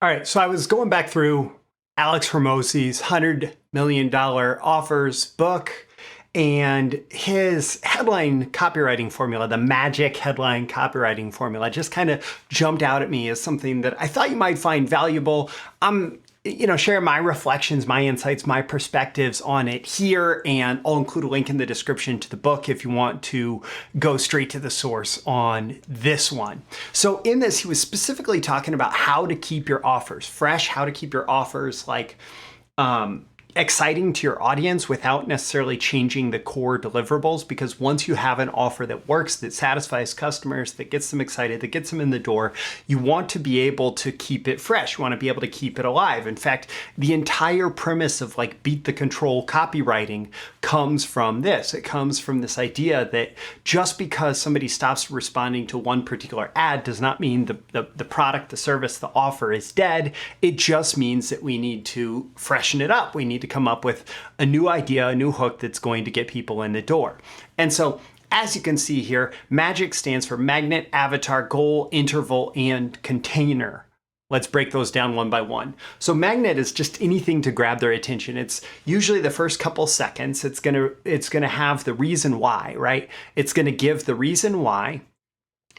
All right, so I was going back through Alex Hormozi's $100 million offers book and his headline copywriting formula, the magic headline copywriting formula, just kind of jumped out at me as something that I thought you might find valuable. Share my reflections, my insights, my perspectives on it here, and I'll include a link in the description to the book if you want to go straight to the source on this one. So in this, he was specifically talking about how to keep your offers fresh, how to keep your offers exciting to your audience without necessarily changing the core deliverables, because once you have an offer that works, that satisfies customers, that gets them excited, that gets them in the door, you want to be able to keep it fresh. You want to be able to keep it alive. In fact, the entire premise of beat the control copywriting comes from this. It comes from this idea that just because somebody stops responding to one particular ad does not mean the product, the service, the offer is dead. It just means that we need to freshen it up. We need to come up with a new idea, a new hook that's going to get people in the door. And so, as you can see here, MAGIC stands for magnet, avatar, goal, interval, and container. Let's break those down one by one. So magnet is just anything to grab their attention. It's usually the first couple seconds. It's gonna have the reason why, right? It's gonna give the reason why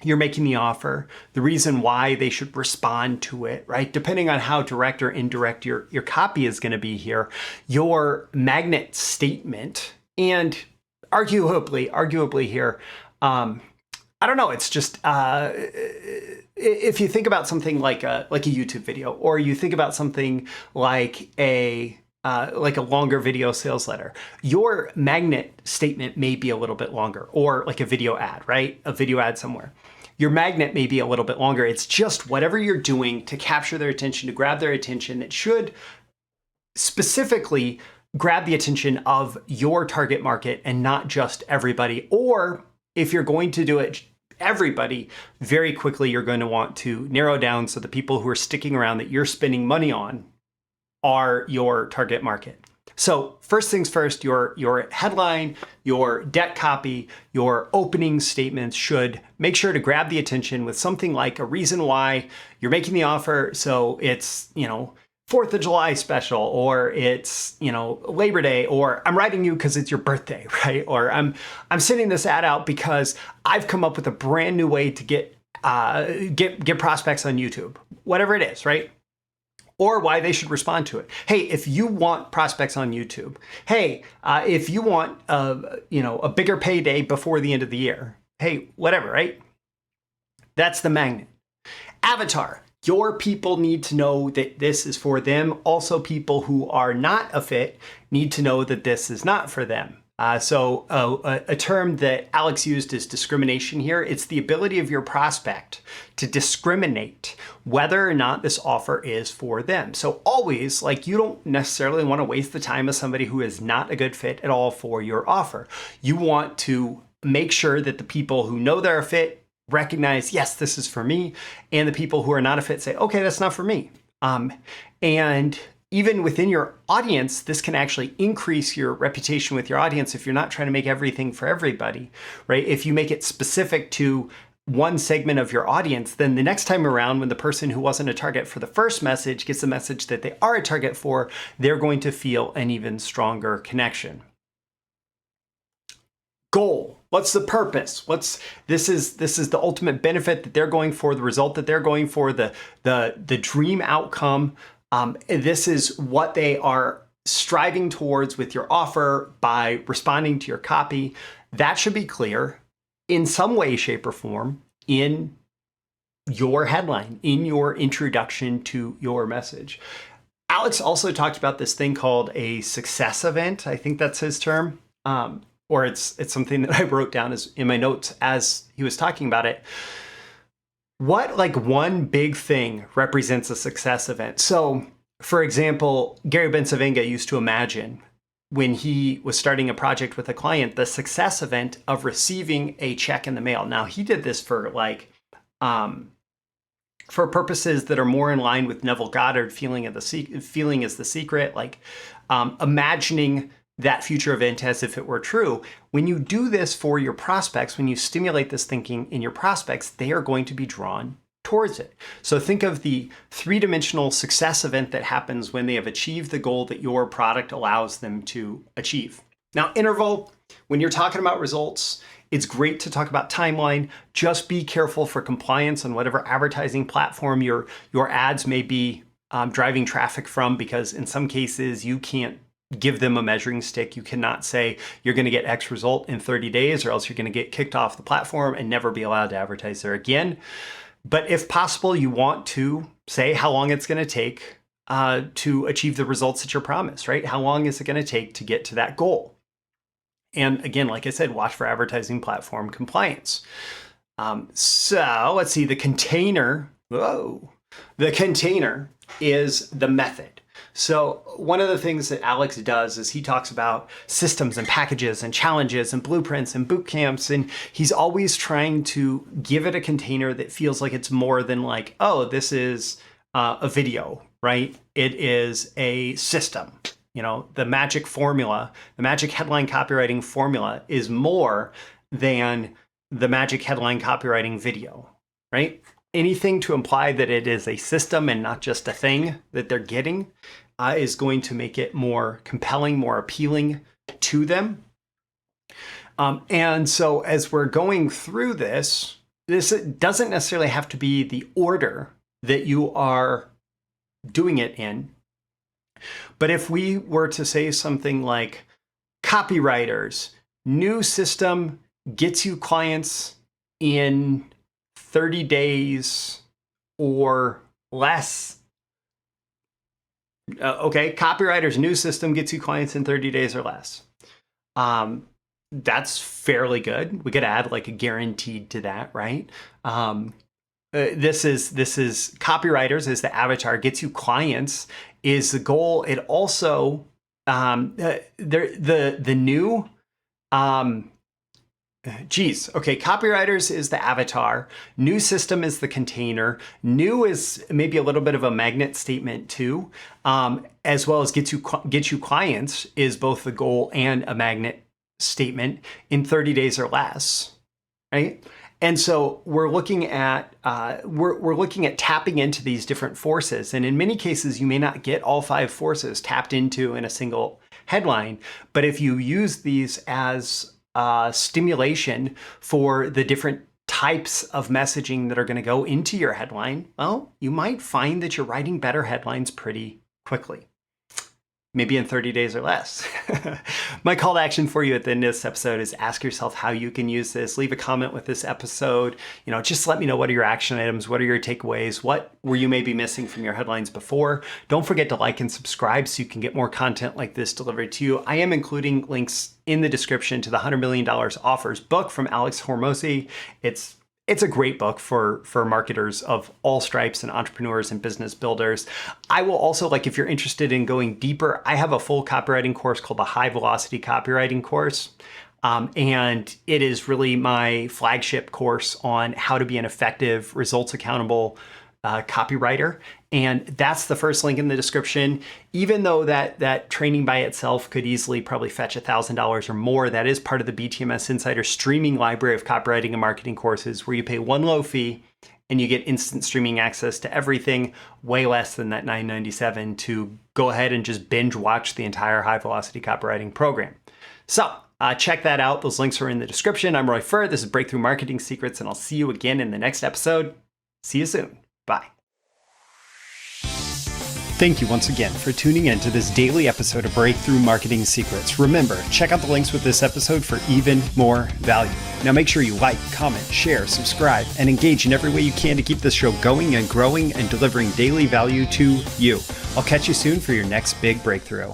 you're making the offer, the reason why they should respond to it, right? Depending on how direct or indirect your copy is going to be here, your magnet statement, and arguably here, I don't know, it's just, if you think about something like a YouTube video, or you think about something like a longer video sales letter, your magnet statement may be a little bit longer, or like a video ad, right? A video ad somewhere. Your magnet may be a little bit longer. It's just whatever you're doing to capture their attention, to grab their attention. It should specifically grab the attention of your target market and not just everybody. Or if you're going to do it everybody, very quickly you're going to want to narrow down so the people who are sticking around that you're spending money on are your target market. So first things first, your headline, your deck copy, your opening statements should make sure to grab the attention with something like a reason why you're making the offer. So it's, 4th of July special, or it's, Labor Day, or I'm writing you because it's your birthday, right? Or I'm sending this ad out because I've come up with a brand new way to get prospects on YouTube, whatever it is, right? Or why they should respond to it. Hey, if you want prospects on YouTube, hey, if you want a bigger payday before the end of the year, hey, whatever, right? That's the magnet. Avatar. Your people need to know that this is for them. Also, people who are not a fit need to know that this is not for them. So a term that Alex used is discrimination here. It's the ability of your prospect to discriminate whether or not this offer is for them. So always, you don't necessarily want to waste the time of somebody who is not a good fit at all for your offer. You want to make sure that the people who know they're a fit recognize, yes, this is for me. And the people who are not a fit say, okay, that's not for me. And even within your audience, this can actually increase your reputation with your audience if you're not trying to make everything for everybody, right? If you make it specific to one segment of your audience, then the next time around when the person who wasn't a target for the first message gets the message that they are a target for, they're going to feel an even stronger connection. Goal. What's the purpose? This is the ultimate benefit that they're going for, the result that they're going for, the dream outcome. This is what they are striving towards with your offer by responding to your copy. That should be clear in some way, shape, or form in your headline, in your introduction to your message. Alex also talked about this thing called a success event. I think that's his term. Or it's something that I wrote down as in my notes as he was talking about it. What one big thing represents a success event? So, for example, Gary Bencivenga used to imagine when he was starting a project with a client, the success event of receiving a check in the mail. Now, he did this for purposes that are more in line with Neville Goddard, feeling is the secret, imagining that future event as if it were true. When you do this for your prospects, when you stimulate this thinking in your prospects, they are going to be drawn towards it. So think of the three-dimensional success event that happens when they have achieved the goal that your product allows them to achieve. Now, interval, when you're talking about results, it's great to talk about timeline. Just be careful for compliance on whatever advertising platform your ads may be driving traffic from, because in some cases you can't give them a measuring stick. You cannot say you're going to get X result in 30 days or else you're going to get kicked off the platform and never be allowed to advertise there again. But if possible, you want to say how long it's going to take to achieve the results that you're promised, right? How long is it going to take to get to that goal? And again, like I said, watch for advertising platform compliance. So let's see, the container is the method. So one of the things that Alex does is he talks about systems and packages and challenges and blueprints and boot camps. And he's always trying to give it a container that feels like it's more than like, oh, this is a video, right? It is a system. You know, the magic formula, the magic headline copywriting formula is more than the magic headline copywriting video, right? Anything to imply that it is a system and not just a thing that they're getting is going to make it more compelling, more appealing to them. And so as we're going through this doesn't necessarily have to be the order that you are doing it in. But if we were to say something like, copywriters, new system gets you clients in 30 days or less. Okay, copywriters, new system gets you clients in 30 days or less. That's fairly good. We could add like a guaranteed to that, right? This is copywriters is the avatar, gets you clients is the goal. It also the new copywriters is the avatar, new system is the container, new is maybe a little bit of a magnet statement too, as well as get you clients is both the goal and a magnet statement in 30 days or less, right? And so we're looking at tapping into these different forces. And in many cases, you may not get all 5 forces tapped into in a single headline. But if you use these as stimulation for the different types of messaging that are going to go into your headline, well, you might find that you're writing better headlines pretty quickly. Maybe in 30 days or less. My call to action for you at the end of this episode is ask yourself how you can use this. Leave a comment with this episode. Just let me know, what are your action items? What are your takeaways? What were you maybe missing from your headlines before? Don't forget to like and subscribe so you can get more content like this delivered to you. I am including links in the description to the $100 Million Offers book from Alex Hormozi. It's a great book for marketers of all stripes and entrepreneurs and business builders. I will also, if you're interested in going deeper, I have a full copywriting course called the High Velocity Copywriting course. And it is really my flagship course on how to be an effective, results accountable copywriter. And that's the first link in the description. Even though that training by itself could easily probably fetch $1,000 or more, that is part of the BTMS Insiders streaming library of copywriting and marketing courses where you pay one low fee and you get instant streaming access to everything, way less than that $9.97 to go ahead and just binge watch the entire High Velocity Copywriting program. So check that out. Those links are in the description. I'm Roy Furr. This is Breakthrough Marketing Secrets, and I'll see you again in the next episode. See you soon. Bye. Thank you once again for tuning in to this daily episode of Breakthrough Marketing Secrets. Remember, check out the links with this episode for even more value. Now make sure you like, comment, share, subscribe, and engage in every way you can to keep this show going and growing and delivering daily value to you. I'll catch you soon for your next big breakthrough.